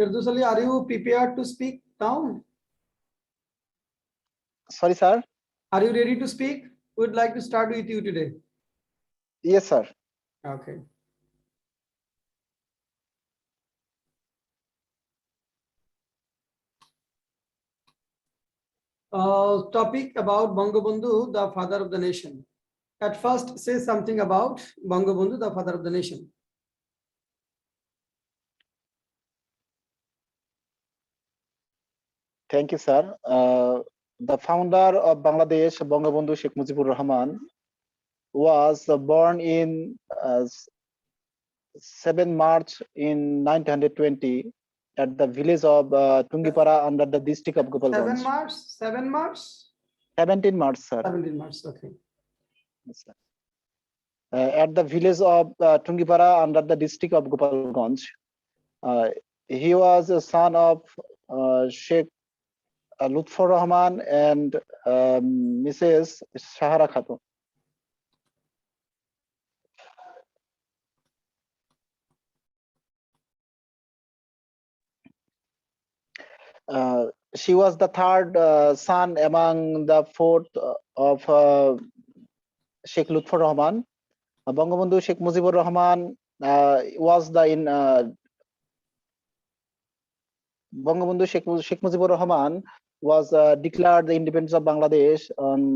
Firdaus Ali, are you prepared to speak now? Sorry, sir. Are you ready to speak? We would like to start with you today. Yes, sir. Okay. Topic about Bangabandhu, the father of the nation. At first, say something about Bangabandhu, the father of the nation. Thank you, sir. The founder of Bangladesh, Bangabandhu Sheikh Mujibur Rahman, was born in 7 March in 1920 at the village of Tungipara under the district of Gopalganj. 7 March? 7 March? 17 March, sir. 17 March, okay. Yes, sir. At the village of Tungipara under the district of Gopalganj. He was a son of Sheikh Lutfur Rahman and Mrs. Shahara Khatun. She was the third son among the fourth of Sheikh Lutfur Rahman. Bangabandhu Sheikh Mujibur Rahman was the Bangabandhu Sheikh Mujibur Rahman was declared the independence of Bangladesh on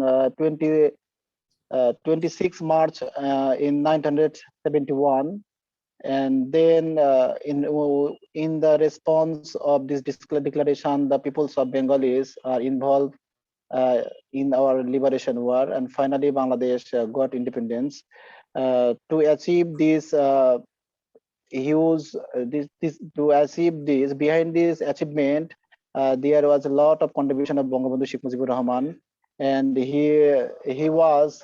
26 March in 1971. And then in the response of this declaration, the peoples of Bengalis are involved in our liberation war, and finally Bangladesh got independence. To achieve this behind this achievement, there was a lot of contribution of Bangabandhu Sheikh Mujibur Rahman, and he was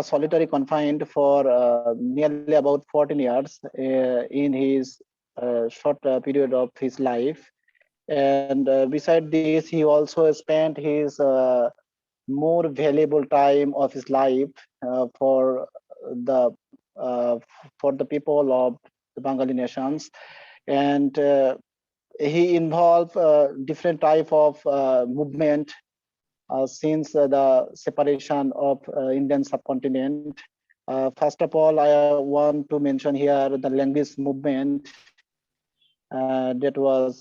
solitary confined for nearly about 14 years in his short period of his life. And beside this, he also spent his more valuable time of his life for the people of the Bengali nations, and he involved different type of movement since the separation of Indian subcontinent. First of all, I want to mention here the language movement that was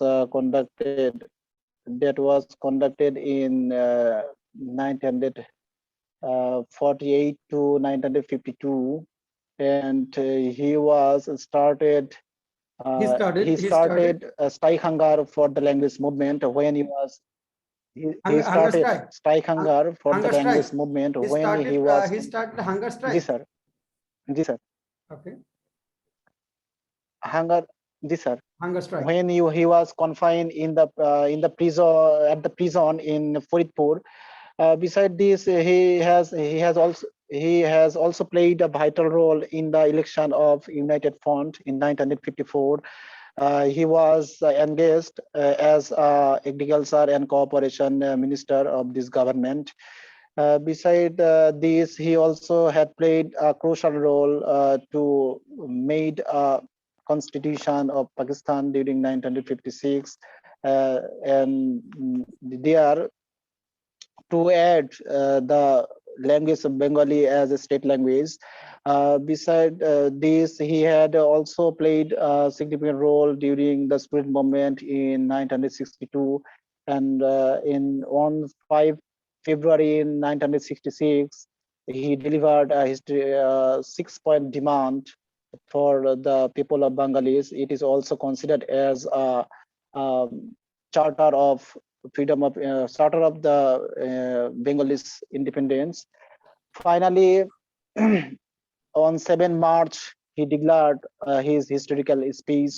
conducted in 1948 to 1952, and he started strike hunger for the language movement when he started strike hunger for the language movement when he started hunger strike. Ji sir. Okay. Hunger strike. When he was confined in the prison at the prison in Faridpur. Beside this, he has also played a vital role in the election of United Front in 1954. He was engaged as agriculture and cooperation minister of this government. Beside this, he also had played a crucial role to made a constitution of Pakistan during 1956, and there to add the language of Bengali as a state language. Beside this, he had also played a significant role during the Spirit Movement in 1962, and on 5 February in 1966, he delivered his 6-point demand for the people of Bengalis. It is also considered as a charter of freedom of charter of the Bengalis independence. Finally, on 7 March, he declared his historical speech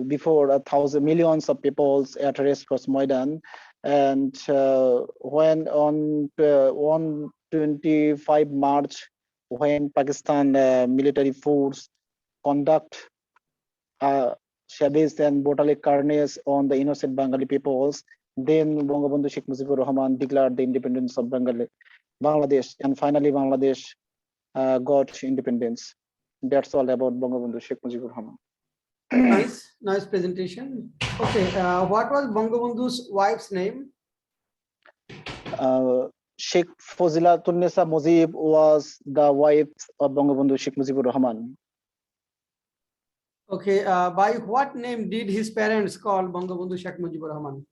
before millions of people at Race Cross Maidan. And when on 25 March, when Pakistan military force conduct savage and brutal carnage on the innocent Bengali peoples, then Bangabandhu Sheikh Mujibur Rahman declared the independence of Bangladesh, and finally Bangladesh got independence. That's all about Bangabandhu Sheikh Mujibur Rahman. Nice presentation. Okay, what was Bangabandhu's wife's name? Sheikh Fazilatun-Nisa Mujib was the wife of Bangabandhu Sheikh Mujibur Rahman. Okay, by what name did his parents call Bangabandhu Sheikh Mujibur Rahman?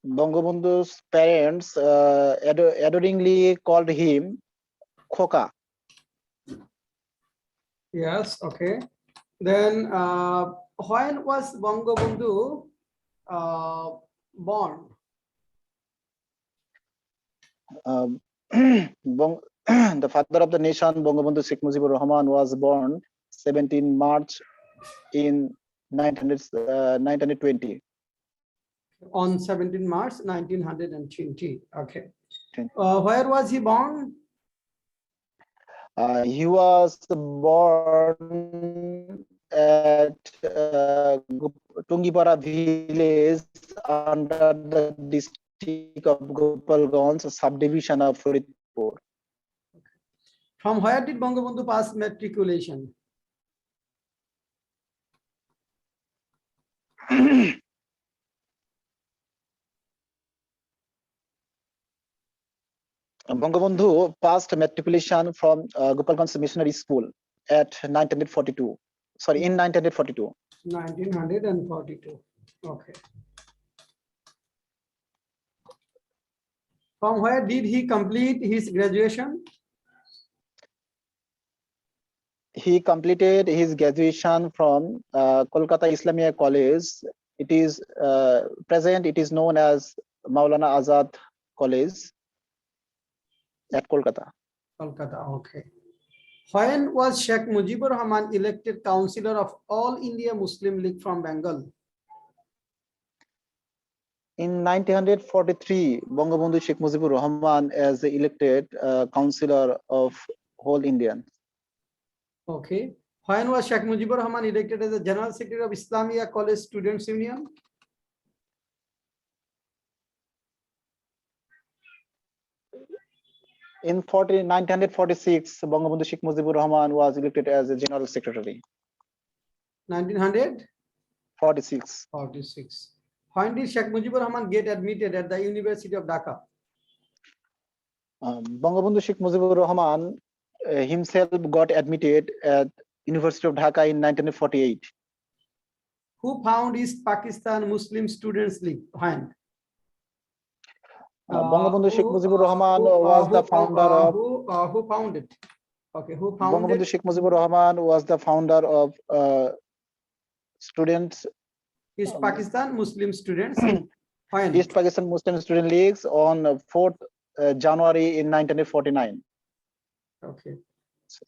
Bangabandhu's parents adoringly called him Khoka. Yes, okay. Then when was Bangabandhu born? The father of the nation, Bangabandhu Sheikh Mujibur Rahman, was born 17 March in 1920. On 17 March 1920. Okay. Where was he born? He was born at Tungipara village under the district of Gopalganj, subdivision of Faridpur. From where did Bangabandhu pass matriculation? Bangabandhu passed matriculation from Gopalganj Missionary School at 1942. Sorry, in 1942. 1942. Okay. From where did he complete his graduation? He completed his graduation from Kolkata Islamia College. It is present. It is known as Maulana Azad College at Kolkata. Kolkata, okay. When was Sheikh Mujibur Rahman elected Councillor of All India Muslim League from Bengal? In 1943, Bangabandhu Sheikh Mujibur Rahman as the elected Councillor of Whole Indian. Okay. When was Sheikh Mujibur Rahman elected as the General Secretary of Islamia College Students Union? In 1946, Bangabandhu Sheikh Mujibur Rahman was elected as the General Secretary. 1946. 46. When did Sheikh Mujibur Rahman get admitted at the University of Dhaka? Bangabandhu Sheikh Mujibur Rahman himself got admitted at University of Dhaka in 1948. Who found East Pakistan Muslim Students League? When? Bangabandhu Sheikh Mujibur Rahman was the founder of. Who found it? Okay, who founded? Bangabandhu Sheikh Mujibur Rahman was the founder of students. East Pakistan Muslim Students League. When? East Pakistan Muslim Student Leagues on 4th January in 1949. Okay.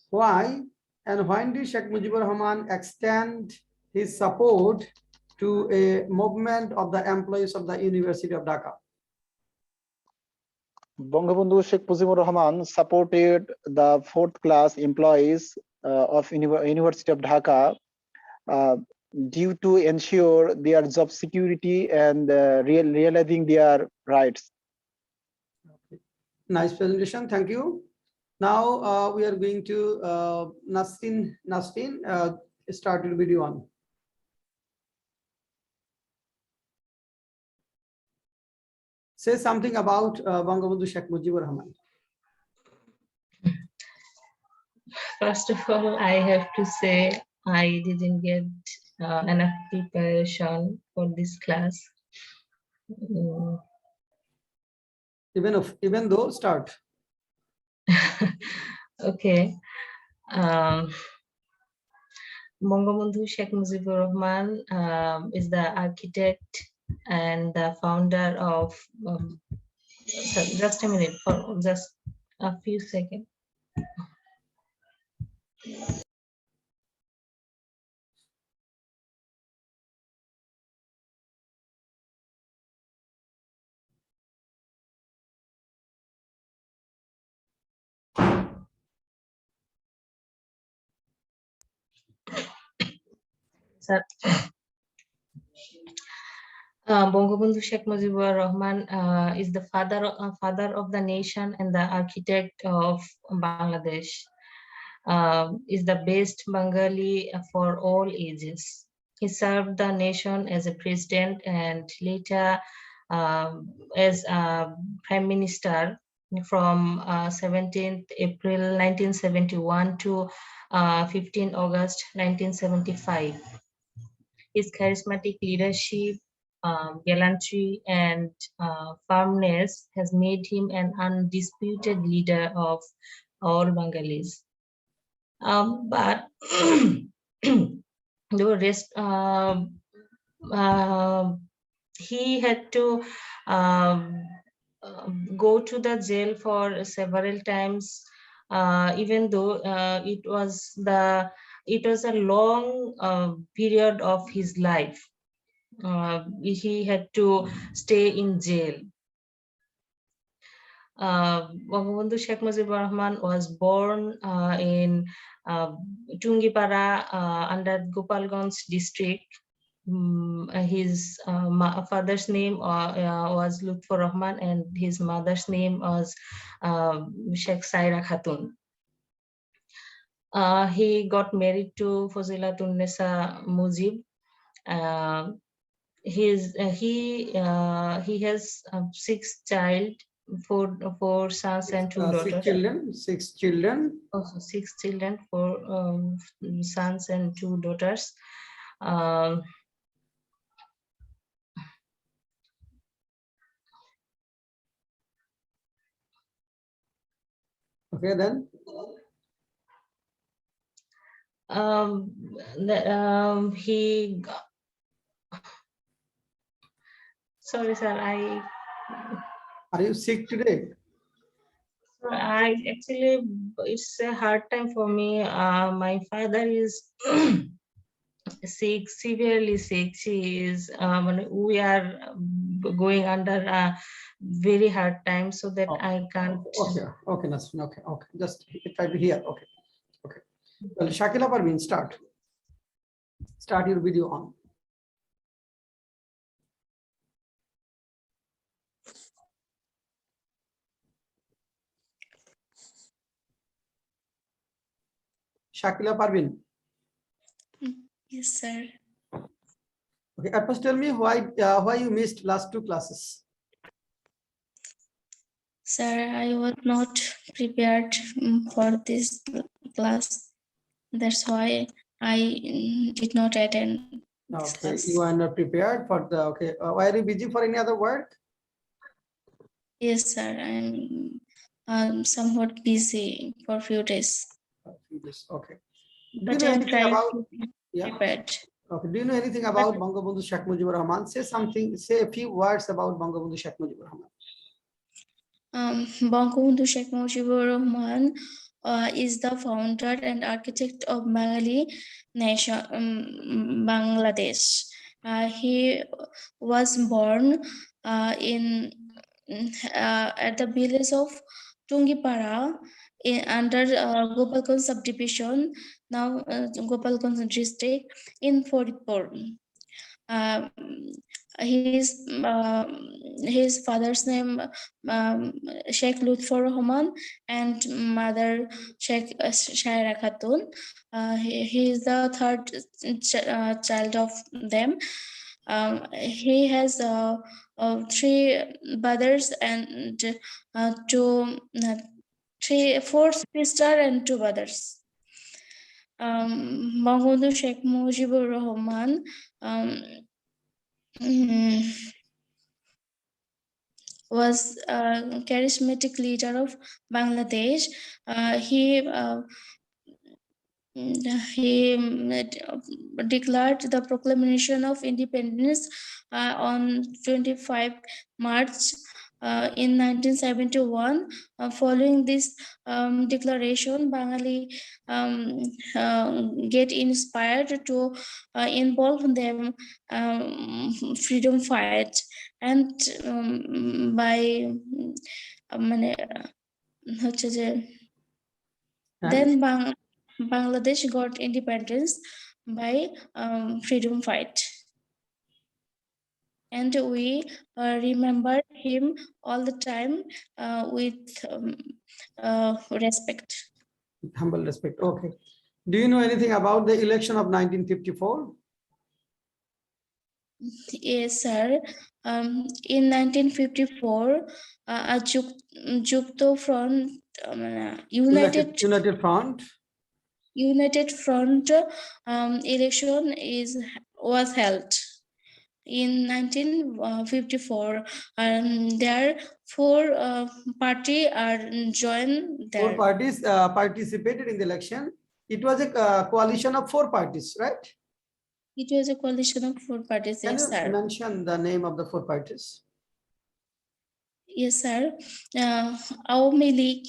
Why and when did Sheikh Mujibur Rahman extend his support to a movement of the employees of the University of Dhaka? Bangabandhu Sheikh Mujibur Rahman supported the 4th class employees of University of Dhaka due to ensure their job security and realizing their rights. Okay. Nice presentation. Thank you. Now we are going to Nasrin. Start your video on. Say something about Bangabandhu Sheikh Mujibur Rahman. First of all, I have to say I didn't get enough preparation for this class. Even though, start. Okay. Bangabandhu Sheikh Mujibur Rahman is the architect and the founder of. Sorry, just a minute, for just a few seconds. Sir. Bangabandhu Sheikh Mujibur Rahman is the father of the nation and the architect of Bangladesh. is the best Bengali for all ages. He served the nation as a president and later as a prime minister from 17th April 1971 to 15 August 1975. His charismatic leadership, gallantry, and firmness has made him an undisputed leader of all Bengalis. But the rest, he had to go to the jail for several times, even though it was a long period of his life. He had to stay in jail. Bangabandhu Sheikh Mujibur Rahman was born in Tungipara under Gopalganj district. His father's name was Lutfur Rahman and his mother's name was Sheikh Saira Khatun. He got married to Fazilatun Nisa Mujib. He has six sons and two daughters. Six children. Also 6 children, 4 sons and 2 daughters. Okay, then. Sorry, sir. Are you sick today? I actually, it's a hard time for me. My father is sick, severely sick. She is. We are going under a very hard time, so that I can't. Okay, Nasrin. Okay. Just try to hear. Okay. Well, Shakila Parveen, start your video on. Shakila Parveen. Yes, sir. Okay, first tell me why you missed last 2 classes. Sir, I was not prepared for this class. That's why I did not attend this Okay, class. you are not prepared for the, okay. Why are you busy for any other work? Yes, sir. I'm somewhat busy for a few days. Okay. But I'm trying to be yeah. prepared. Okay. Do you know anything about Bangabandhu Sheikh Mujibur Rahman? Say a few words about Bangabandhu Sheikh Mujibur Rahman. Bangabandhu Sheikh Mujibur Rahman is the founder and architect of Bengali nation, Bangladesh. He was born at the village of Tungipara under Gopalganj subdivision, now Gopalganj district in Faridpur. His father's name Sheikh Lutfur Rahman and mother Sheikh Shaira Khatun. He is the third child of them. He has 3 brothers and 4 sisters and 2 brothers. Bangabandhu Sheikh Mujibur Rahman was a charismatic leader of Bangladesh. He declared the proclamation of independence on 25 March in 1971. Following this declaration, Bengali get inspired to involve them freedom fight, and by then Bangladesh got independence by freedom fight, and we remember him all the time with respect. Humble respect. Okay. Do you know anything about the election of 1954? Yes, sir. In 1954, a Jukto Front, United Front. United Front election was held in 1954, and there four party are joined there. Four parties participated in the election. It was a coalition of four parties, right? It was a coalition of four parties. Can Yes, you sir. mention the name of the four parties? Yes, sir. Awami League,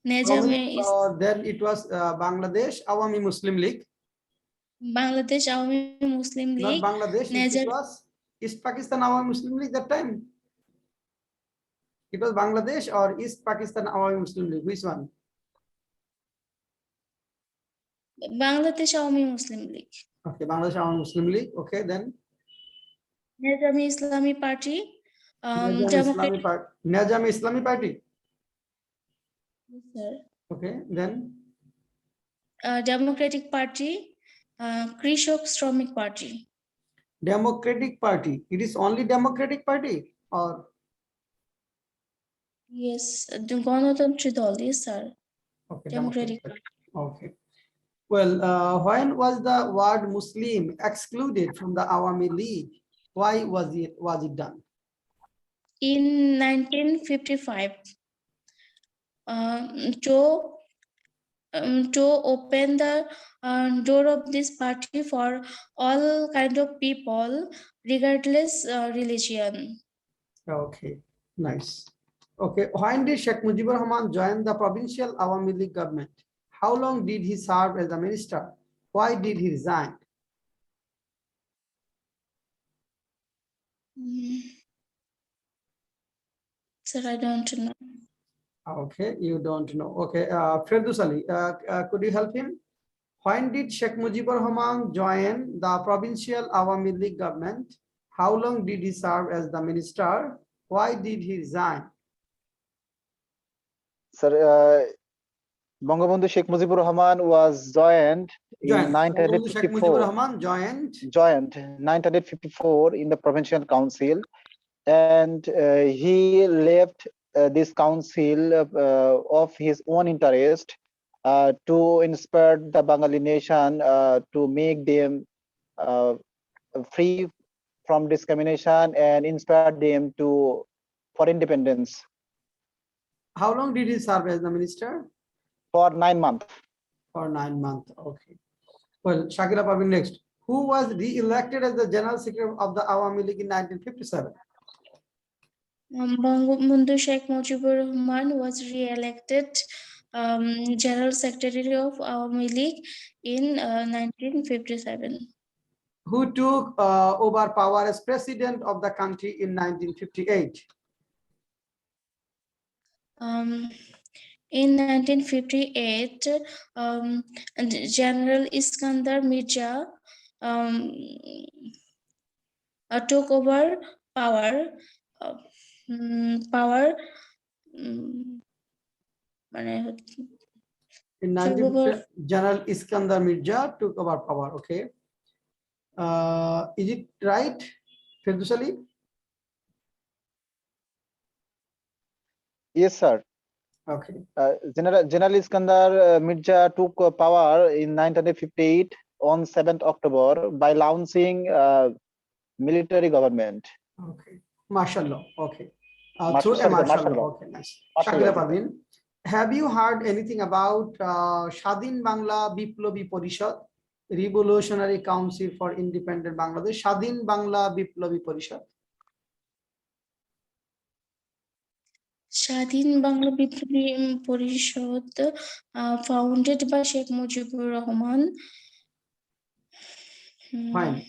Nejame is Then it was Bangladesh Awami Muslim League. Bangladesh Awami Muslim Not League, Bangladesh, it Niger. was East Pakistan Awami Muslim League that time. It was Bangladesh or East Pakistan Awami Muslim League. Which one? Bangladesh Awami Muslim League. Okay, Bangladesh Awami Muslim League. Okay, then Nejami Islami Party, Democratic. Najam Islami Party. Yes, sir. Okay, then Democratic Party, Krishok Shramik Party. Democratic Party. It is only Democratic Party or Yes, the Ganatantri Dal, yes, sir. okay, Democratic Party. Party. Okay. Well, when was the word Muslim excluded from the Awami League? Why was it done? In 1955, to open the door of this party for all kind of people, regardless religion. Okay, nice. Okay, when did Sheikh Mujibur Rahman join the provincial Awami League government? How long did he serve as a minister? Why did he resign? Sir, I don't know. Okay, you don't know. Okay, Firdous Ali, could you help him? When did Sheikh Mujibur Rahman join the provincial Awami League government? How long did he serve as the minister? Why did he resign? Sir, Bangabandhu Sheikh Mujibur Rahman was joined in Sheikh Mujibur 1954. Rahman joined 1954 in the provincial council, and he left this council of his own interest to inspire the Bengali nation to make them free from discrimination and inspire them for independence. How long did he serve as the minister? For 9 months. For 9 months. Okay. Well, Shakira Parvin next. Who was re-elected as the General Secretary of the Awami League in 1957? Bangabandhu Sheikh Mujibur Rahman was re-elected General Secretary of Awami League in 1957. Who took over power as president of the country in 1958? In 1958, General Iskandar Mirza took over power. In 1950, General Iskandar Mirza took over power. Okay. Is it right, Firdous Ali? Yes, sir. Okay. General Iskandar Mirza took power in 1958 on 7th October by launching military government. Okay. Mashallah. Okay. Mashallah. Through a mashallah. Okay, nice. Mashallah. Shakira Parvin, have you heard anything about Shadin Bangla Biplobi Porishad, Revolutionary Council for Independent Bangladesh? Shadin Bangla Biplobi Porishad. Shadin Bangla Biplobi Porishad, founded by Sheikh Mujibur Rahman. Fine.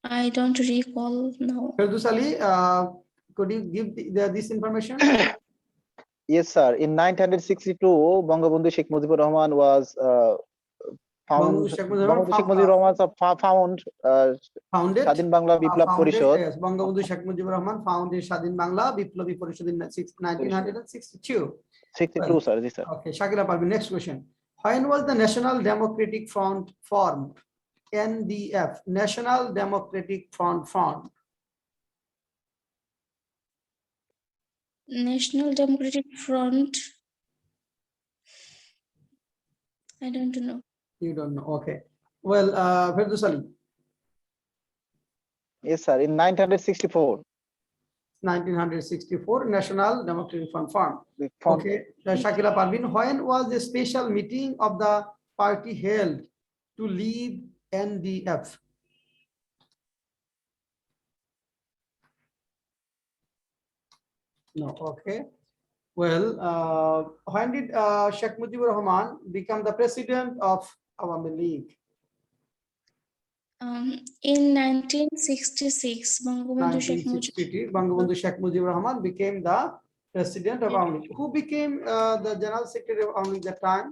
I don't recall now. Firdous Ali, could you give this information? Yes, sir. In 1962, Bangabandhu Sheikh Mujibur Rahman was Bangabandhu Sheikh Mujibur Rahman Bangabandhu Sheikh Mujibur Rahman found founded স্বাধীন বাংলা বিপ্লব পরিষদ yes, Bangabandhu Sheikh Mujibur Rahman founded Shadin Bangla Biplobi Porishad in 1962. 62 sir, G sir. Okay, Shakila Parvin, next question. When was the National Democratic Front formed? NDF, National Democratic Front formed. National Democratic Front. I don't know. You don't know, okay. Well, Firdous Ali, Yes sir, in 1964 1964, National Democratic Front formed. we found Okay, Shakila Parvin, when was the special meeting of the party held to lead NDF? No, okay. Well, when did Sheikh Mujibur Rahman become the president of Awami League? In 1966, Bangabandhu Sheikh Mujibur 1960, Bangabandhu Sheikh Mujibur Rahman became the president of Awami League. Who became the general secretary of Awami League at that time?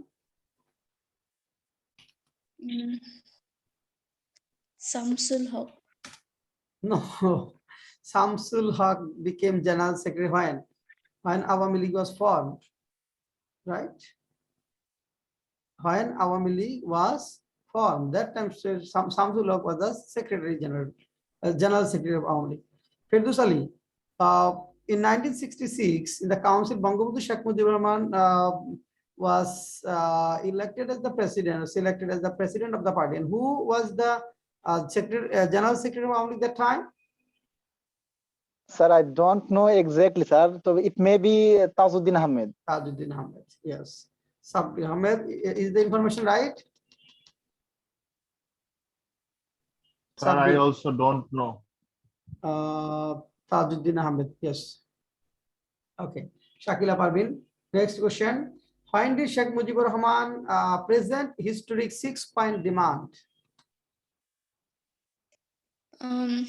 Samsul Haq. No, Samsul Haq became general secretary when Awami League was formed, right? When Awami League was formed, that time Samsul Haq was the secretary general, general secretary of Awami League. Firdous Ali, in 1966, in the council, Bangabandhu Sheikh Mujibur Rahman was elected as the president, selected as the president of the party. And who was the general secretary of Awami League at that time? sir, I don't know exactly sir, so it may be Tajuddin Ahmed. Tajuddin Ahmed, yes. Sabbir Ahmed, is the information right? Sir, I also don't know. Tajuddin Ahmed, yes. Okay, Shakila Parvin, next question. When did Sheikh Mujibur Rahman present historic 6-point demand? On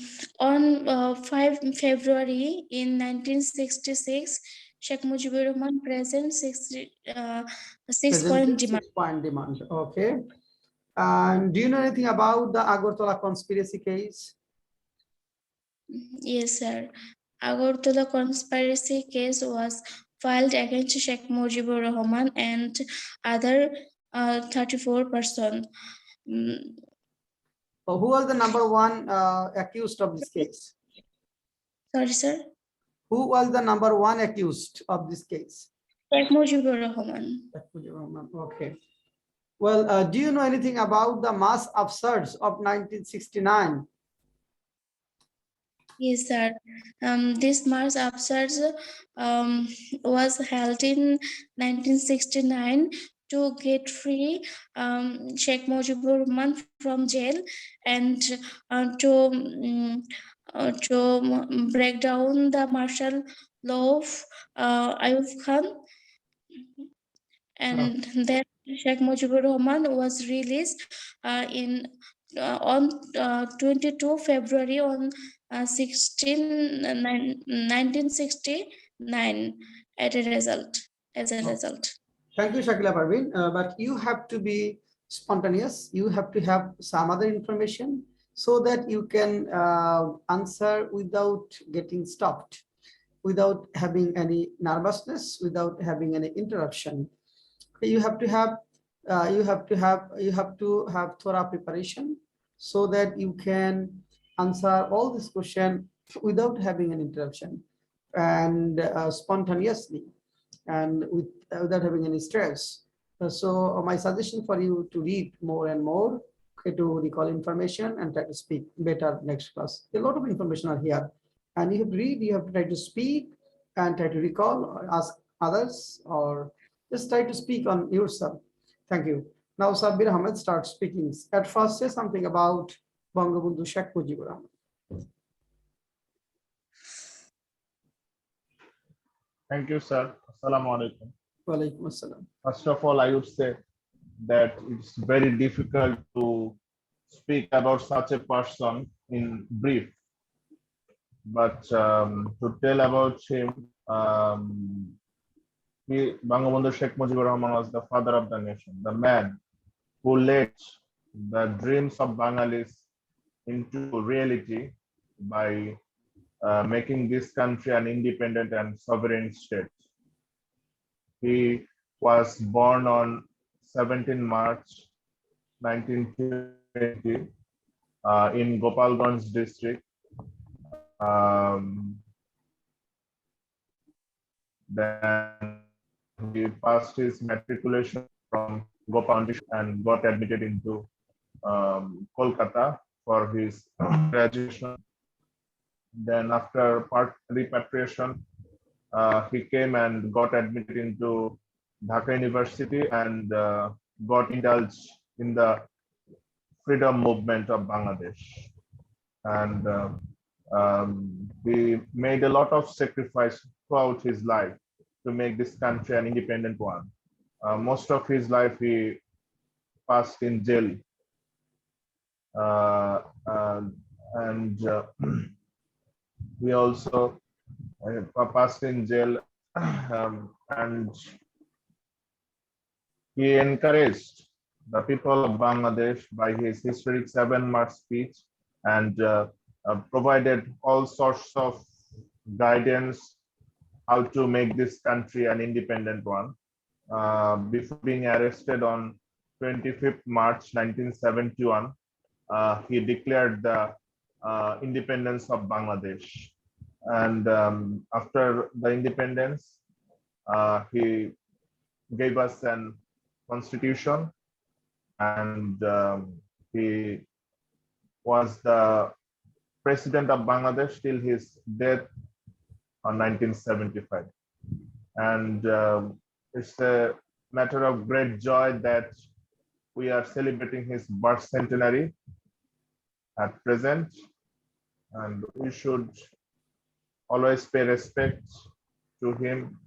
5 February in 1966, Sheikh Mujibur Rahman present 6-point demand. 6-point demand, okay. And do you know anything about the Agartala conspiracy case? Yes, sir. Agartala conspiracy case was filed against Sheikh Mujibur Rahman and other 34 persons. Who was the number one accused of this case? Sorry, sir. Who was the number one accused of this case? Sheikh Mujibur Rahman. Sheikh Mujibur Rahman, okay. Well, do you know anything about the mass upsurge of 1969? Yes, sir. This mass upsurge was held in 1969 to get free Sheikh Mujibur Rahman from jail and to break down the martial law of Ayub Khan. And then Sheikh Mujibur Rahman was released on 22 February on 1969 as a result. Thank you, Shakila Parvin. But you have to be spontaneous. You have to have some other information so that you can answer without getting stopped, without having any nervousness, without having any interruption. You have to have thorough preparation so that you can answer all this question without having an interruption and spontaneously and without having any stress. So my suggestion for you to read more and more, okay, to recall information and try to speak better next class. A lot of information are here, and you have to read, you have to try to speak and try to recall or ask others or just try to speak on yourself. Thank you. Now Sabbir Ahmed starts speaking. At first, say something about Bangabandhu Sheikh Mujibur Rahman. Thank you, sir. Assalamu alaikum. Walaikum assalam. First of all, I would say that it's very difficult to speak about such a person in brief. But to tell about him, Bangabandhu Sheikh Mujibur Rahman was the father of the nation, the man who led the dreams of Bengalis into reality by making this country an independent and sovereign state. He was born on 17 March 1920 in Gopalganj district. Then he passed his matriculation from Gopalganj and got admitted into Kolkata for his graduation. Then after repatriation, he came and got admitted into Dhaka University and got indulged in the freedom movement of Bangladesh. And he made a lot of sacrifice throughout his life to make this country an independent one. Most of his life he passed in jail. And he also passed in jail and he encouraged the people of Bangladesh by his historic 7-March speech and provided all sorts of guidance how to make this country an independent one. Before being arrested on 25th March 1971, he declared the independence of Bangladesh. And after the independence, he gave us an constitution, and he was the president of Bangladesh till his death on 1975. And it's a matter of great joy that we are celebrating his birth centenary at present, and we should always pay respect to him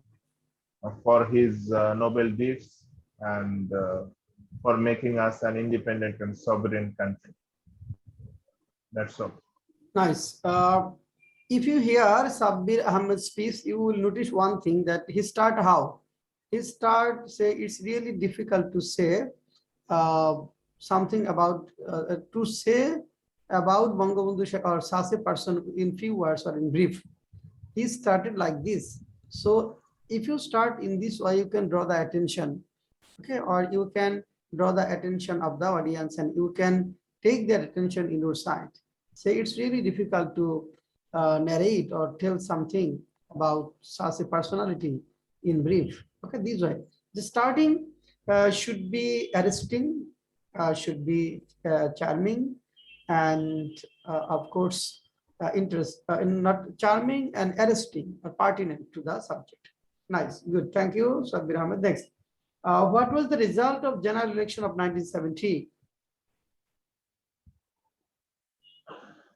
for his noble deeds and for making us an independent and sovereign country. That's all. Nice. If you hear Sabbir Ahmed's speech, you will notice one thing, that he start how? He start say it's really difficult to say something about to say about Bangabandhu Sheikh or such a person in few words or in brief. He started like this. So if you start in this way, you can draw the attention, okay, or you can draw the attention of the audience and you can take their attention in your side. So it's really difficult to narrate or tell something about such a personality in brief. Okay, this way. The starting should be arresting, should be charming, and of course, not charming and arresting or pertinent to the subject. Nice, good. Thank you, Sabbir Ahmed. Next. What was the result of general election of 1970?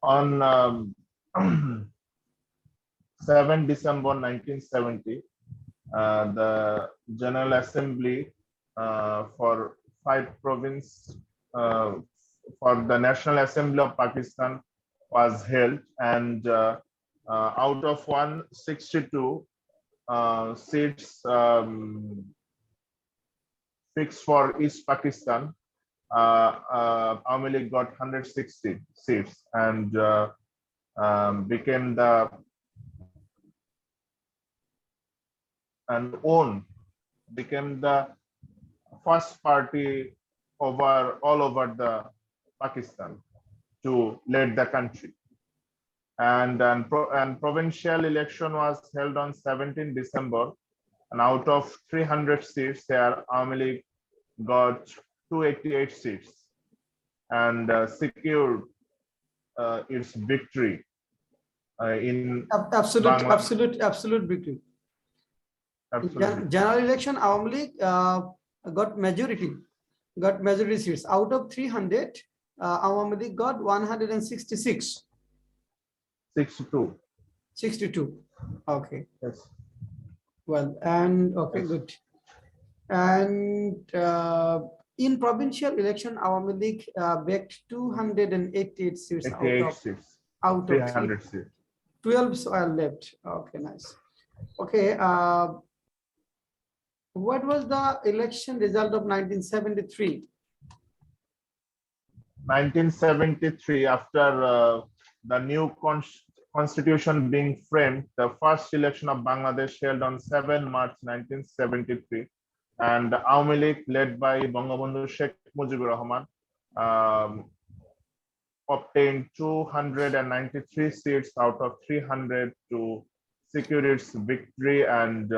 On 7 December 1970, the General Assembly for 5 provinces for the National Assembly of Pakistan was held, and out of 162 seats fixed for East Pakistan, Awami League got 160 seats and became the became the first party all over the Pakistan to lead the country. And provincial election was held on 17 December, and out of 300 seats there, Awami League got 288 seats and secured its victory in absolute victory. Absolutely. General election, Awami League got majority seats. Out of 300, Awami League got 166. 62. Okay. Yes. Well, and okay, yes. Good. And in provincial election, Awami League backed 288 seats 88 seats. Out of 300 seats. 12 are left. Okay, nice. Okay. What was the election result of 1973? 1973, after the new constitution being framed, the first election of Bangladesh held on 7 March 1973, and Awami League, led by Bangabandhu Sheikh Mujibur Rahman, obtained 293 seats out of 300 to secure its victory and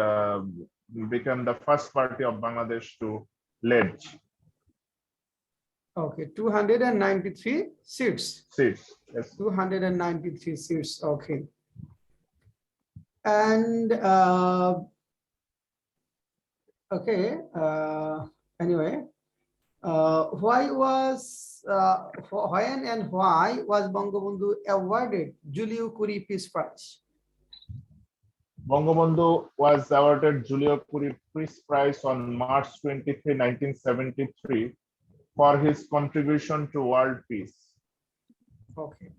become the first party of Bangladesh to lead. Okay, 293 seats. Seats, yes. 293 seats. Okay. And okay. Anyway, why was when and why was Bangabandhu awarded Julio Kuri Peace Prize? Bangabandhu was awarded Julio Kuri Peace Prize on March 23, 1973 for his contribution to world peace. Okay.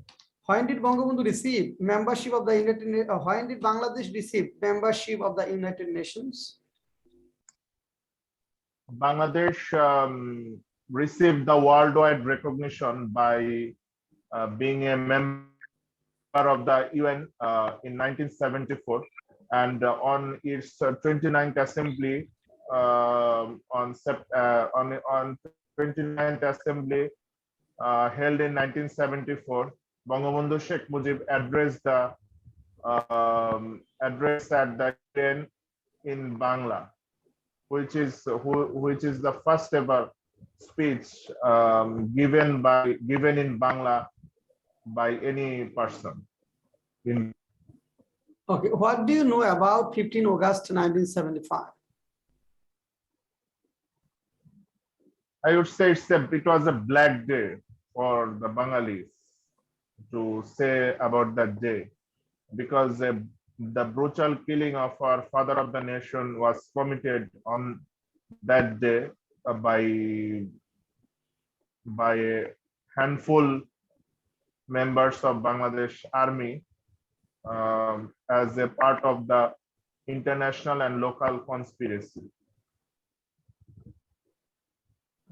When did Bangabandhu receive membership of the United Nations? When did Bangladesh receive membership of the United Nations? Bangladesh received the worldwide recognition by being a member of the UN in 1974, and on its 29th assembly on 29th assembly held in 1974, Bangabandhu Sheikh Mujib addressed the address at the UN in Bangla, which is the first ever speech given in Bangla by any person. Okay, what do you know about 15 August 1975? I would say it was a black day for the Bengalis to say about that day, because the brutal killing of our father of the nation was committed on that day by a handful members of Bangladesh Army as a part of the international and local conspiracy.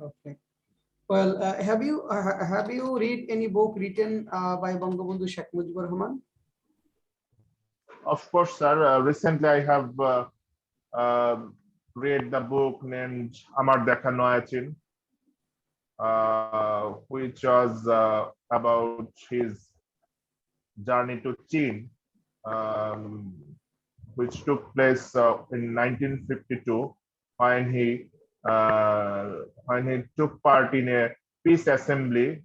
Okay. Well, have you read any book written by Bangabandhu Sheikh Mujibur Rahman? Of course, sir. Recently, I have read the book named Amar Dekha Noya Chin, which was about his journey to Chin, which took place in 1952 when he took part in a peace assembly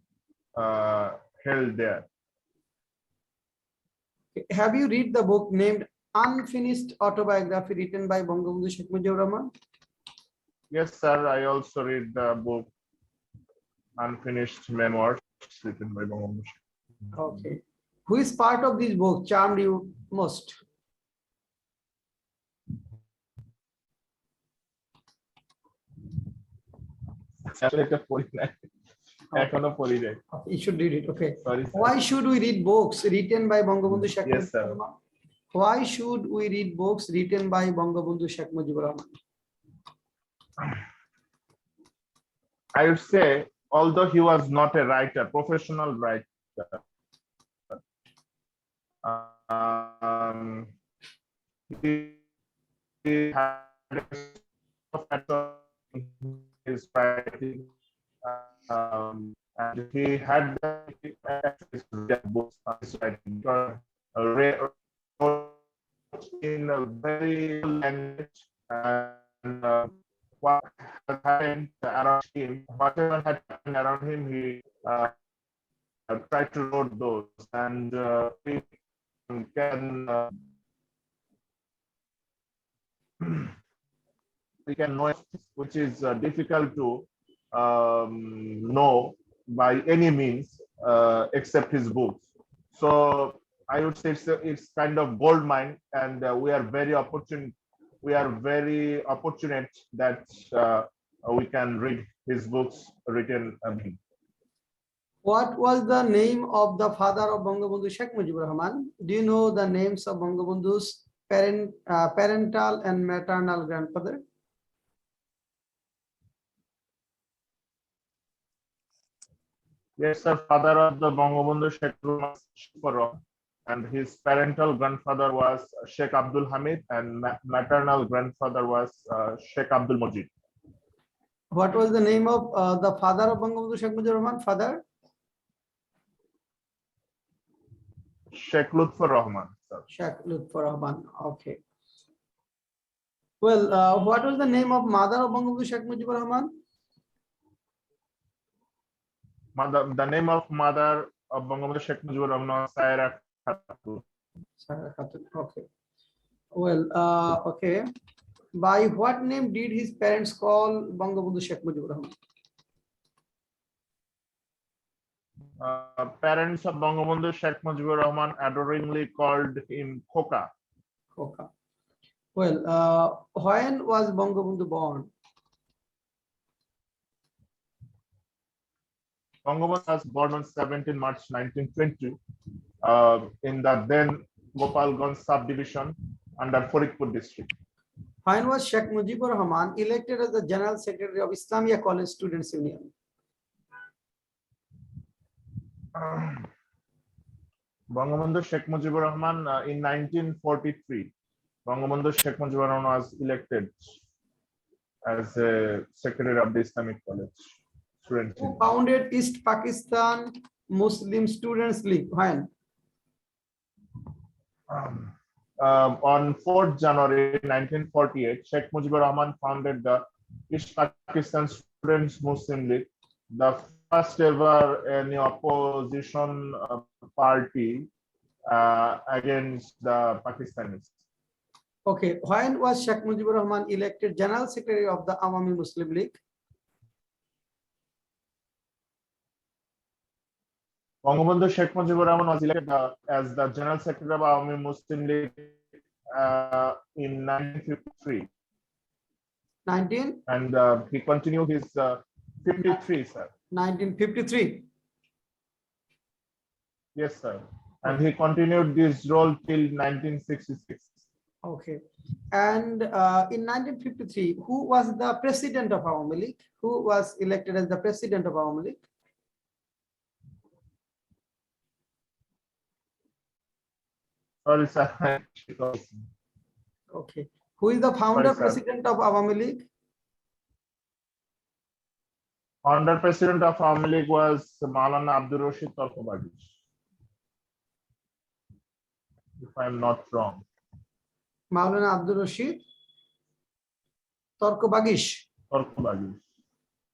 held there. Have you read the book named Unfinished Autobiography written by Bangabandhu Sheikh Mujibur Rahman? Yes, sir. I also read the book Unfinished Memoirs written by Bangabandhu. Okay. Who is part of this book charmed you most? You should read it. Okay. Sorry, sir. Why should we read books written by Bangabandhu Sheikh Yes, Mujibur sir. Rahman? Why should we read books written by Bangabandhu Sheikh Mujibur Rahman? I would say, although he was not a writer, professional writer, he had his writing, and he had the books on his writing in a very language, and what happened around him, whatever had happened around him, he tried to write those, and we can know, which is difficult to know by any means except his books. So I would say it's kind of gold mine, and we are very opportunate. We are very fortunate that we can read his books written. What was the name of the father of Bangabandhu Sheikh Mujibur Rahman? Do you know the names of Bangabandhu's parental and maternal grandfather? Yes, sir. Father of the Bangabandhu Sheikh Rahman, and his parental grandfather was Sheikh Abdul Hamid, and maternal grandfather was Sheikh Abdul Majid. What was the name of the father of Bangabandhu Sheikh Mujibur Rahman? Father? Sheikh Lutfur Rahman, sir. Sheikh Lutfur Rahman. Okay. Well, what was the name of mother of Bangabandhu Sheikh Mujibur Rahman? The name of mother of Bangabandhu Sheikh Mujibur Rahman was Saira Khatun. Sarah Khatun. Okay. Well, okay. By what name did his parents call Bangabandhu Sheikh Mujibur Rahman? Parents of Bangabandhu Sheikh Mujibur Rahman adoringly called him Khoka. Khoka. Well, when was Bangabandhu born? Bangabandhu was born on 17 March 1920 in the then Gopalganj subdivision under Faridpur district. When was Sheikh Mujibur Rahman elected as the General Secretary of Islamia College Students Union? Bangabandhu Sheikh Mujibur Rahman in 1943. Bangabandhu Sheikh Mujibur Rahman was elected as a secretary of the Islamic College. Who founded East Pakistan Muslim Students League? When? On 4th January 1948, Sheikh Mujibur Rahman founded the East Pakistan Students Muslim League, the first ever any opposition party against the Pakistanis. Okay, when was Sheikh Mujibur Rahman elected General Secretary of the Awami Muslim League? Bangabandhu Sheikh Mujibur Rahman was elected as the General Secretary of Awami Muslim League in 1953. 19? And he continued his 53, sir. 1953. Yes, sir. And he continued this role till 1966. Okay. And in 1953, who was the president of Awami League? Who was elected as the president of Awami League? Sorry, sir. Okay. Who is the founder Sorry, sir. president of Awami League? Founder president of Awami League was Maulana Abdul Rashid Tarkobagi, if I am not wrong. Maulana Abdul Rashid Tarkobagish. Tarkobagi.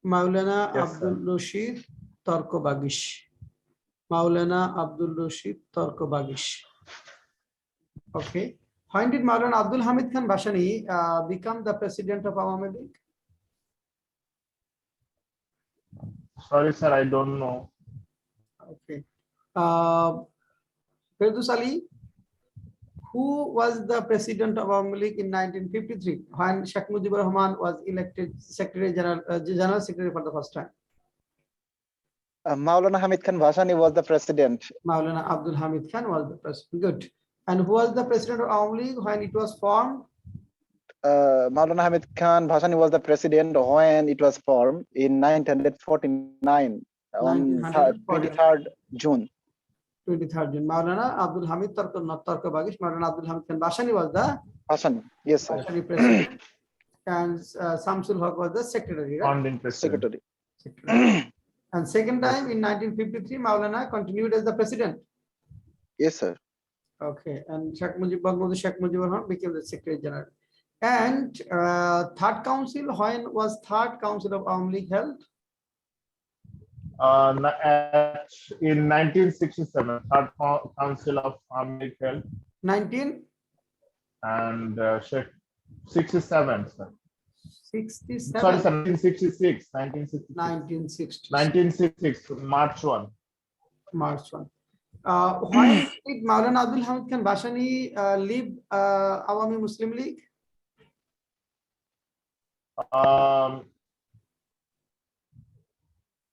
Maulana Yes, Abdul Rashid Tarkobagish. Maulana Abdul Rashid Tarkobagish. Okay. When did Maulana Abdul Hamid Khan Bashani become the president of Awami League? Sorry, sir, I don't know. Okay. Firdous Ali, who was the president of Awami League in 1953 when Sheikh Mujibur Rahman was elected General Secretary for the first time? Maulana Hamid Khan Bhashani was the president. Maulana Abdul Hamid Khan was the president. Good. And who was the president of Awami League when it was formed? Maulana Hamid Khan Bhashani was the president when it was formed in 1949 on 23rd June. 23rd June. Maulana Abdul Hamid Tarkobagish. Maulana Abdul Hamid Khan Bashani was the Bhashani, yes, sir. Bashani president, and Samsul Haq was the secretary, right? Founding president. Secretary. And second time in 1953, Maulana continued as the president. Yes, sir. Okay, and Sheikh Mujibur Rahman became the Secretary General. And third council, when was third council of Awami League held? In 1967, third council of Awami League held. 19? And 67, sir. 67? Sorry, sir, 1966. 1960. 1966, March 1. March 1. Why did Maulana Abdul Hamid Khan Bashani leave Awami Muslim League?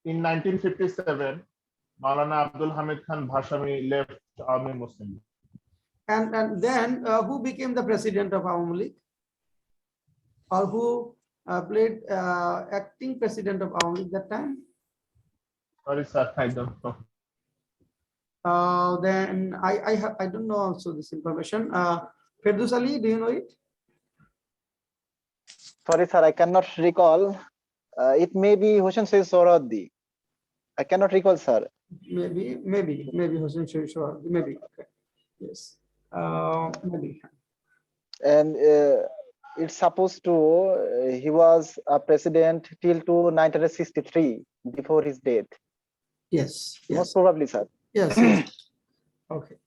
In 1957, Maulana Abdul Hamid Khan Bhashani left Awami Muslim League. And then who became the president of Awami League? Or who played acting president of Awami League that time? Sorry, sir, I don't know. Then I don't know also this information. Firdous Ali, do you know it? Sorry, sir, I cannot recall. It may be Hossein Saeed Sohrawardi. I cannot recall, sir. Maybe Hossein Saeed Sohrawardi, maybe. Okay. Yes. Maybe. And it's supposed to he was a president till to 1963 before his death. Yes. Most Yes. probably, sir. Yes. Okay.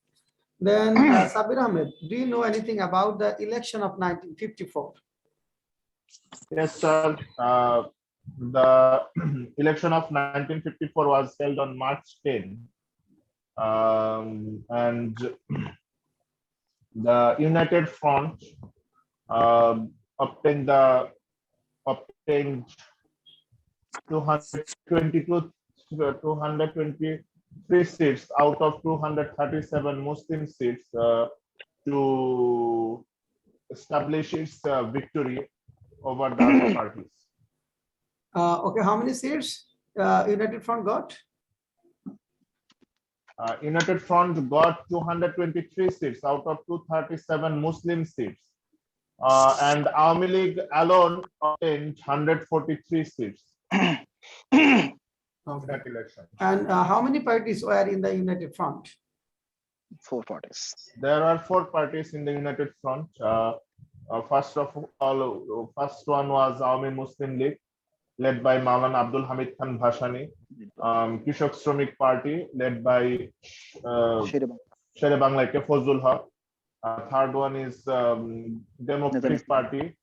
Then Sabir Ahmed, do you know anything about the election of 1954? Yes, sir. The election of 1954 was held on March 10, and the United Front obtained 223 seats out of 237 Muslim seats to establish its victory over the other parties. Okay, how many seats United Front got? United Front got 223 seats out of 237 Muslim seats. And Awami League alone obtained 143 seats in that election. And how many parties were in the United Front? 4 parties. There are 4 parties in the United Front. First one was Awami Muslim League, led by Maulana Abdul Hamid Khan Bhashani. Kishok Shramik Party, led by Shere Bangla ke Fazlul Haq. Third one is Democratic Party,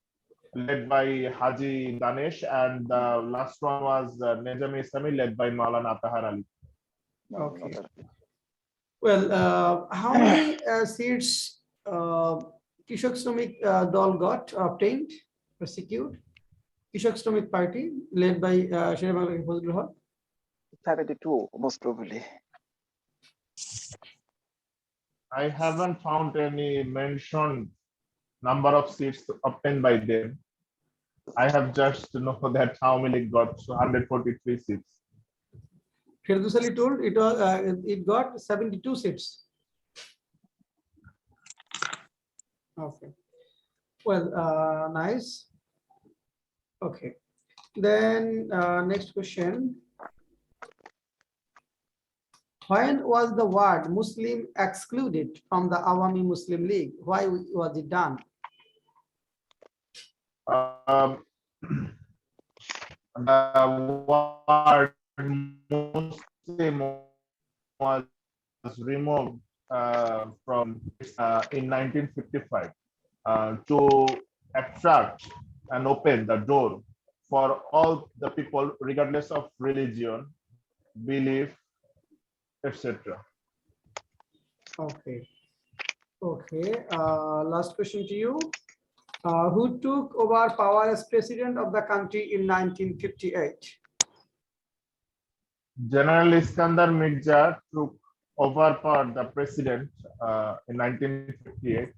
led by Haji Danesh, and the last one was Nejami Islami, led by Maulana Tahar Ali. Okay. Well, how many seats Kishok Shramik Dal got obtained or secured? Kishok Shramik Party, led by Shere Bangla ke Fazlul Haq. 72, most probably. I haven't found any mentioned number of seats obtained by them. I have just know that Awami League got 143 seats. Firdous Ali told it got 72 seats. Okay. Well, nice. Okay. Then next question. When was the word Muslim excluded from the Awami Muslim League? Why was it done? The word Muslim was removed from in 1955 to attract and open the door for all the people, regardless of religion, belief, etc. Okay. Okay. Last question to you. Who took over power as president of the country in 1958? General Iskandar Mirza took over power the president in 1958.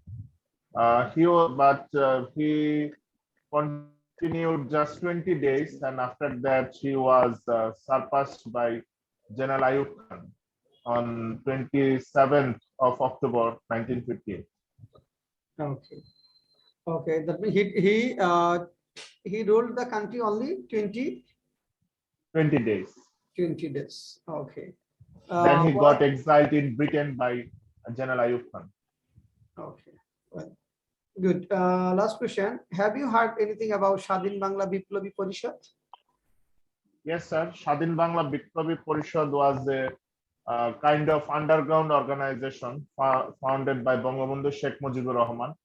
He continued just 20 days, and after that he was surpassed by General Ayub Khan on 27th of October 1958. Okay. Okay. That means he ruled the country only 20 days. 20 days. Okay. Then he got exiled in Britain by General Ayub Khan. Okay. Well, good. Last question. Have you heard anything about Shadin Bangla Biplobi Parishad? Yes, sir. Shadin Bangla Biplobi Parishad was a kind of underground organization founded by Bangabandhu Sheikh Mujibur Rahman,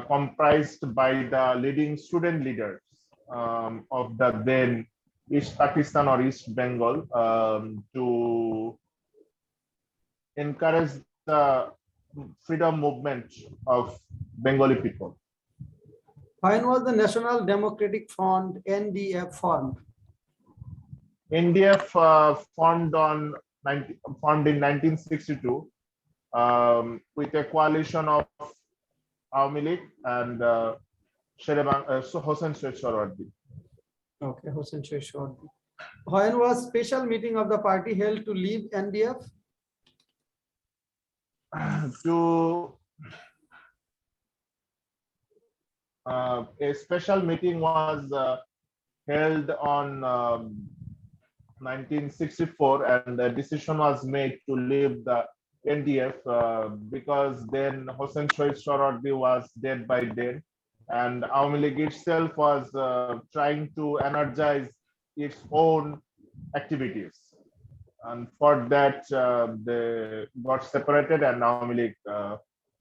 comprised by the leading student leaders of the then East Pakistan or East Bengal, to encourage the freedom movement of Bengali people. When was the National Democratic Front (NDF) formed? NDF formed in 1962 with a coalition of Awami League and Hossein Saeed Sohrawardi. Okay, Hossein Saeed Sohrawardi. When was special meeting of the party held to leave NDF? To a special meeting was held on 1964, and the decision was made to leave the NDF because then Hossein Shoaib Sohrawardi was dead by then, and Awami League itself was trying to energize its own activities. And for that, they got separated, and Awami League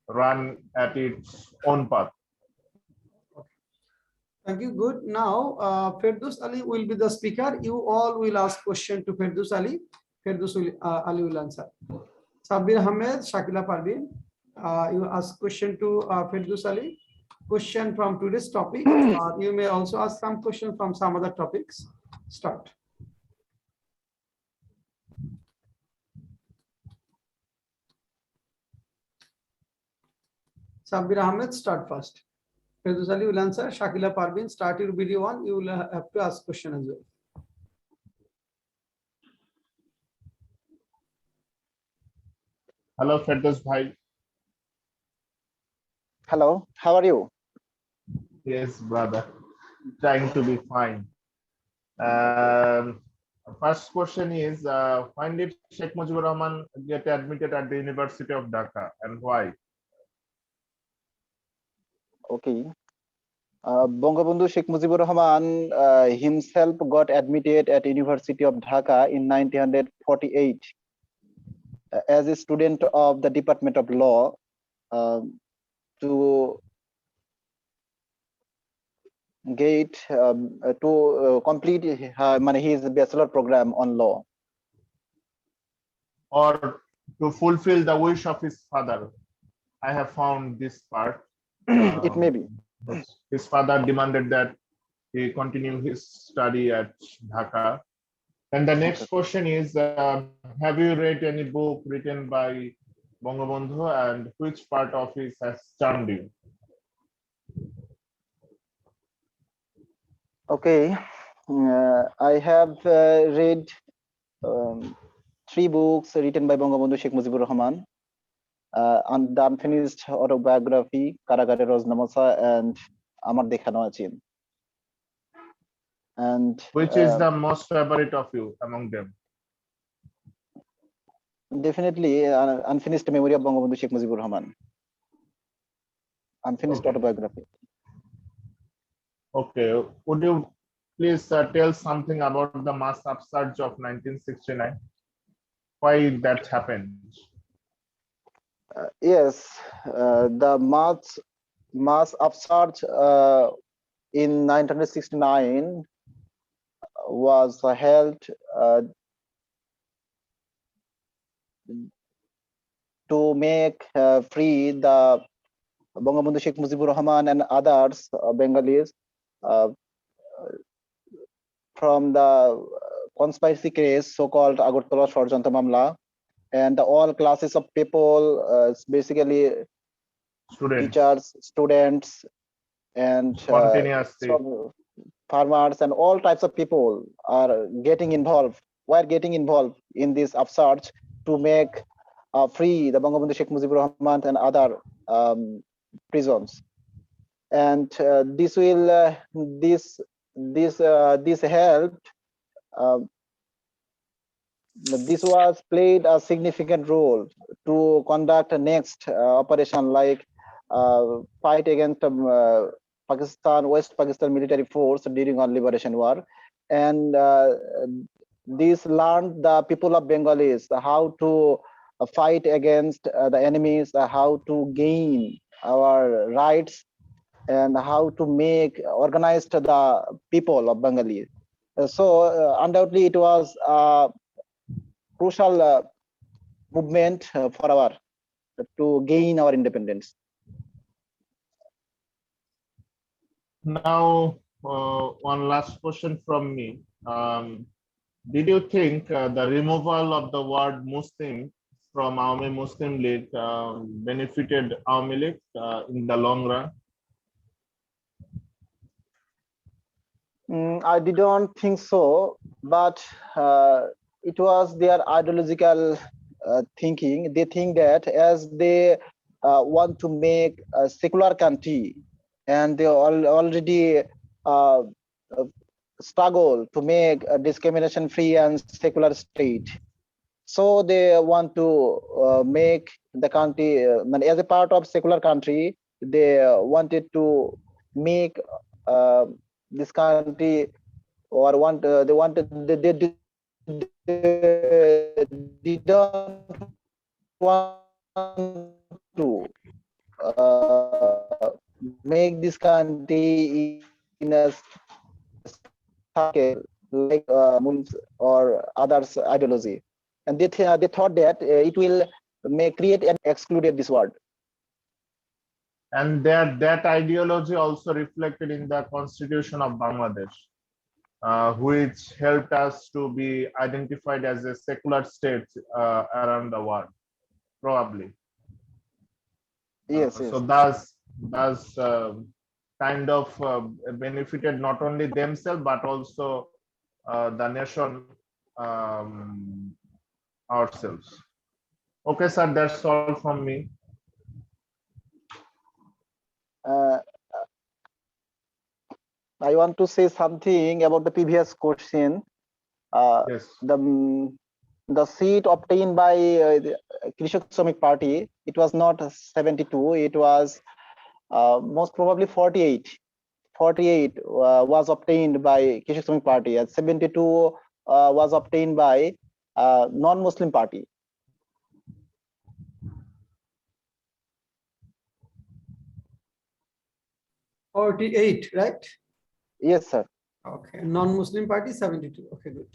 ran at its own path. Thank you. Good. Now, Ferdous Ali will be the speaker. You all will ask question to Ferdous Ali. Ferdous Ali will answer. Sabir Ahmed, Shakila Parveen, you ask question to Ferdous Ali. Question from today's topic. You may also ask some question from some other topics. Start. Sabir Ahmed, start first. Ferdous Ali will answer. Shakila Parveen, start your video on. You will have to ask question as well. Hello, Ferdous Bhai. Hello, how are you? Yes, brother. Trying to be fine. First question is, when did Sheikh Mujibur Rahman get admitted at the University of Dhaka, and why? Okay. Bangabandhu Sheikh Mujibur Rahman himself got admitted at University of Dhaka in 1948 as a student of the Department of Law to complete his bachelor program on law. Or to fulfill the wish of his father. I have found this part. It may be. His father demanded that he continue his study at Dhaka. And the next question is, have you read any book written by Bangabandhu, and which part of it has charmed you? Okay, I have read 3 books written by Bangabandhu Sheikh Mujibur Rahman, and the unfinished autobiography, Karagare Roznamasa, and Amar Dekhano Achin. And which is the most favorite of you among them? Definitely Unfinished Memory of Bangabandhu Sheikh Mujibur Rahman, unfinished autobiography. Okay, would you please tell something about the mass upsurge of 1969? Why that happened? Yes, the mass upsurge in 1969 was held to make free the Bangabandhu Sheikh Mujibur Rahman and others Bengalis from the conspiracy case, so-called Agartala Shorjanta Mamla, and all classes of people, basically teachers, students, and farmers, and all types of people are getting involved. Were getting involved in this upsurge to make free the Bangabandhu Sheikh Mujibur Rahman and other prisons, and this will this helped. This was played a significant role to conduct a next operation, like fight against West Pakistan military force during our liberation war, and this learned the people of Bengalis how to fight against the enemies, how to gain our rights, and how to make organized the people of Bengali. So undoubtedly it was a crucial movement for our to gain our independence. Now, one last question from me. Did you think the removal of the word Muslim from Awami Muslim League benefited Awami League in the long run? I didn't think so, but it was their ideological thinking. They think that as they want to make a secular country, and they already uh, uh, struggle to make a discrimination-free and secular state. So they want to make the country as a part of secular country. They wanted to make uh, this country, or they wanted they didn't want to make this country in a circle like Muslims or others ideology, and they thought that it will may create and excluded this word. And that ideology also reflected in the Constitution of Bangladesh, which helped us to be identified as a secular state around the world, probably. Yes, So yes. thus kind of benefited not only themselves but also the nation ourselves. Okay, sir, that's all from me. Uh, I want to say something about the previous question. Yes. The seat obtained by the Krishak Shramik Party, it was not 72, it was most probably 48. 48 was obtained by Krishak Shramik Party, and 72 was obtained by non-Muslim party. $48, right? Yes, sir. Okay, non-Muslim party 72. Okay, good.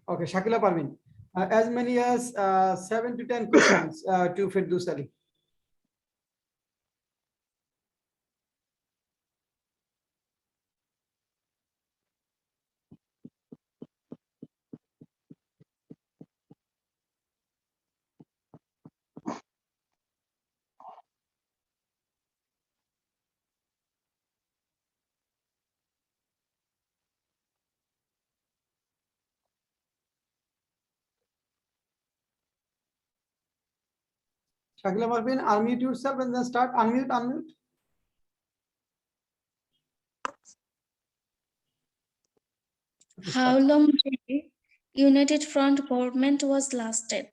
Okay, Shakila Parvin, as many as 7 to 10 questions to Firdaus Ali. Shakila Parvin, unmute yourself and then start. Unmute. How long did United Front government was lasted?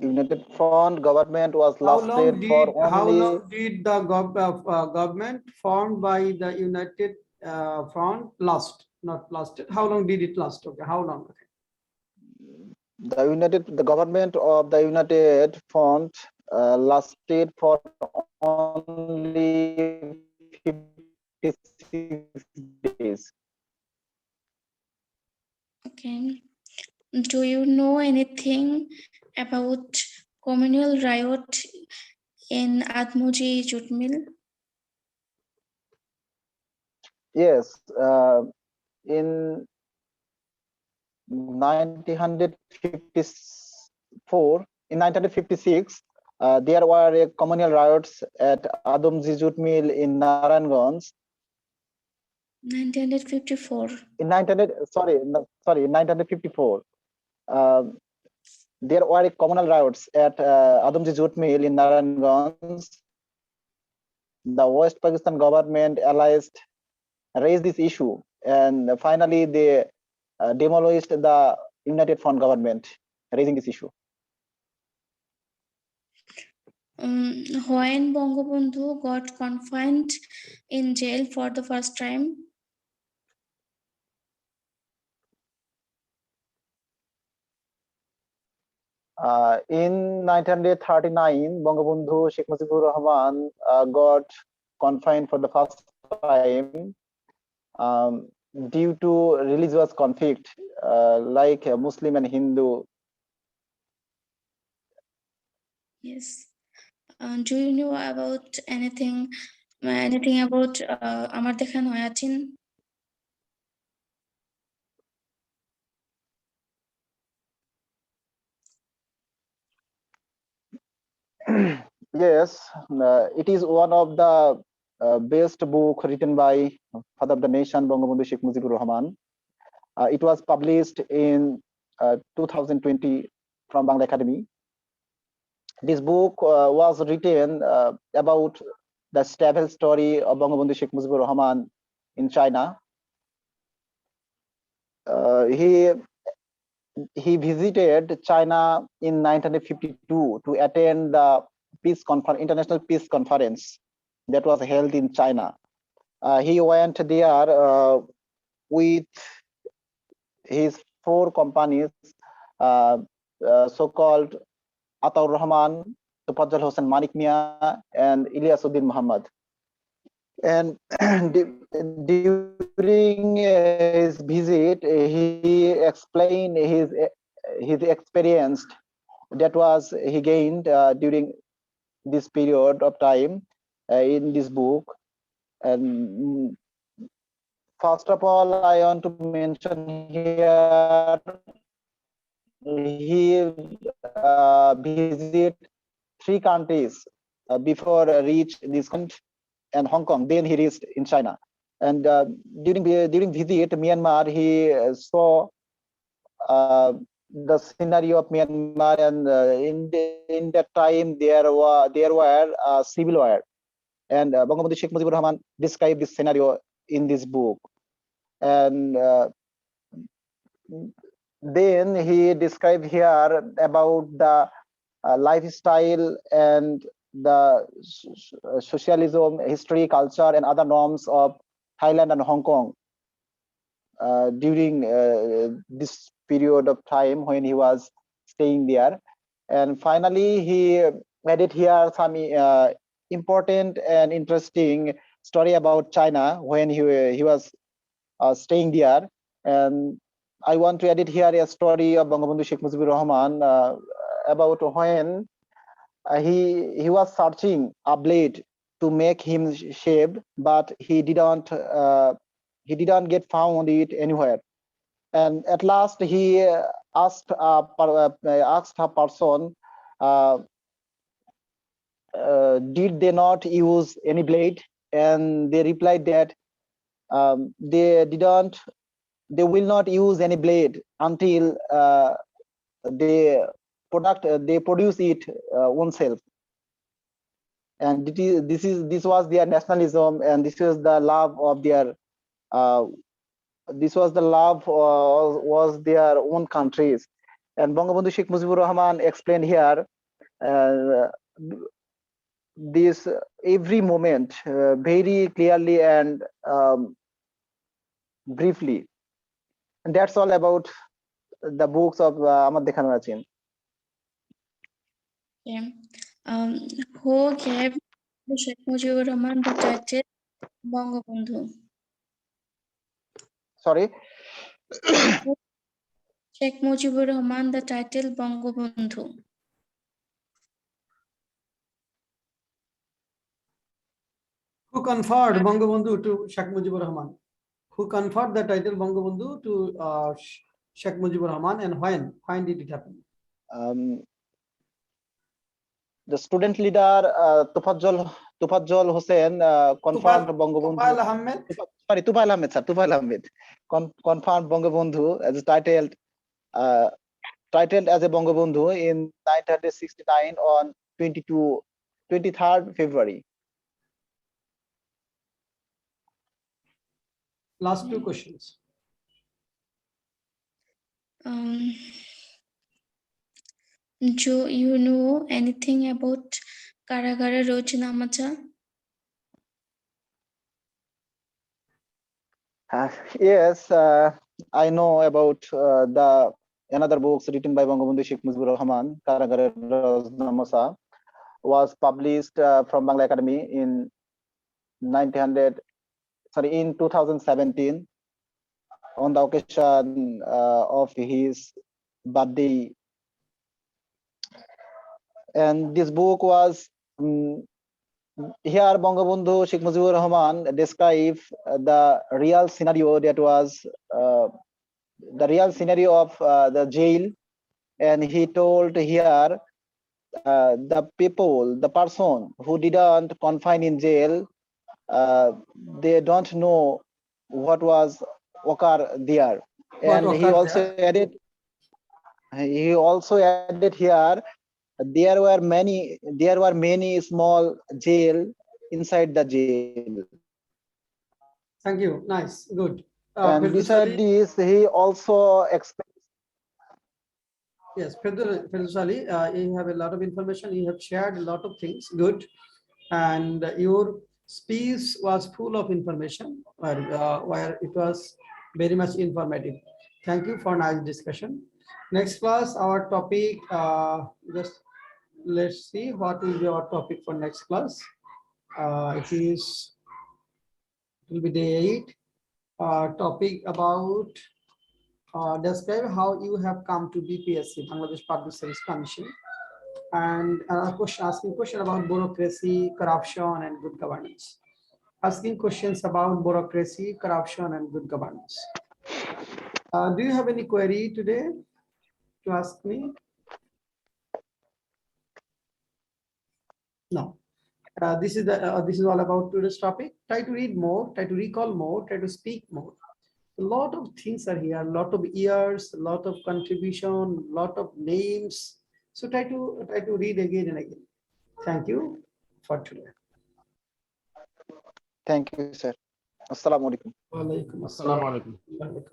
United Front government was How lasted for only long did the government formed by the United Front last? Not lasted. How long did it last? Okay, how long? Okay. the government of the United Front lasted for only 56 days. Okay. Do you know anything about communal riot in Atmoji jute mill? Yes, in 1954, in 1956, there were communal riots at Adamji jute mill in Narayanganj. 1954. In 1954. There were communal riots at Adamji jute mill in Narayanganj. The West Pakistan government allies raised this issue, and finally they demolished the United Front government, raising this issue. When Bangabandhu got confined in jail for the first time? In 1939, Bangabandhu Sheikh Mujibur Rahman got confined for the first time due to religious conflict, like Muslim and Hindu. Yes. Do you know about anything about Amar Dekha Noyachin? Yes, it is one of the best book written by Father of the Nation, Bangabandhu Sheikh Mujibur Rahman. It was published in 2020 from Bangla Academy. This book was written about the travel story of Bangabandhu Sheikh Mujibur Rahman in China. He visited China in 1952 to attend the International Peace Conference that was held in China. He went there with his 4 companies, so-called Ataur Rahman, Tufajjal Hossain Manik Mia, and Ilyasuddin Muhammad. And during his visit, he explained his experience that was he gained during this period of time in this book. And first of all, I want to mention here he visited 3 countries before reach this country and Hong Kong. Then he reached in China. And during visit Myanmar, he saw the scenario of Myanmar, and in that time there were civil war. And Bangabandhu Sheikh Mujibur Rahman described this scenario in this book. And then he described here about the lifestyle and the socialism, history, culture, and other norms of Thailand and Hong Kong during this period of time when he was staying there. And finally, he added here some important and interesting story about China when he was staying there. And I want to edit here a story of Bangabandhu Sheikh Mujibur Rahman about when he was searching a blade to make him shave, but he didn't get found it anywhere. And at last he asked a person, did they not use any blade? And they replied that they will not use any blade until they produce it oneself. And this was their nationalism, and this was the love of their was their own countries. And Bangabandhu Sheikh Mujibur Rahman explained here this every moment very clearly and briefly. And that's all about the books of Amar Dekhan Rachin. Okay. Who gave Sheikh Mujibur Rahman the title Bangabandhu? Sorry. Sheikh Mujibur Rahman the title Bangabandhu. Who conferred Bangabandhu to Sheikh Mujibur Rahman? Who conferred the title Bangabandhu to Sheikh Mujibur Rahman, and when did it happen? The student leader Tufajjal Hossain confirmed Bangabandhu. Tufail Ahmed. Sorry, Tufail Ahmed, sir. Tufail Ahmed confirmed Bangabandhu as titled as a Bangabandhu in 1969 on 23rd February. Last 2 questions. Joe, you know anything about Karagara Rochinamacha? Yes, I know about the another books written by Bangabandhu Sheikh Mujibur Rahman. Karagara Rochinamacha was published from Bangla Academy in 2017 on the occasion of his birthday. And this book was here Bangabandhu Sheikh Mujibur Rahman described the real scenario that was the real scenario of the jail, and he told here the person who didn't confine in jail they don't know what was occur there. What And he occurred also there? added here, there were many small jail inside the jail. Thank you. Nice. Good. And Firdous beside Ali, this, he also explained. yes, Firdous Ali, you have a lot of information. You have shared a lot of things. Good. And your speech was full of information, where it was very much informative. Thank you for nice discussion. Next class, our topic, just let's see what will be our topic for next class. It will be day 8. Topic about describe how you have come to BPSC, Bangladesh Public Service Commission, and asking question about bureaucracy, corruption, and good governance. Asking questions about bureaucracy, corruption, and good governance. Do you have any query today to ask me? No. This is all about today's topic. Try to read more, try to recall more, try to speak more. A lot of things are here, a lot of years, a lot of contribution, a lot of names. So try to read again and again. Thank you for today. Thank you, sir. Assalamu alaikum. Walaikum Assalamu assalam. alaikum.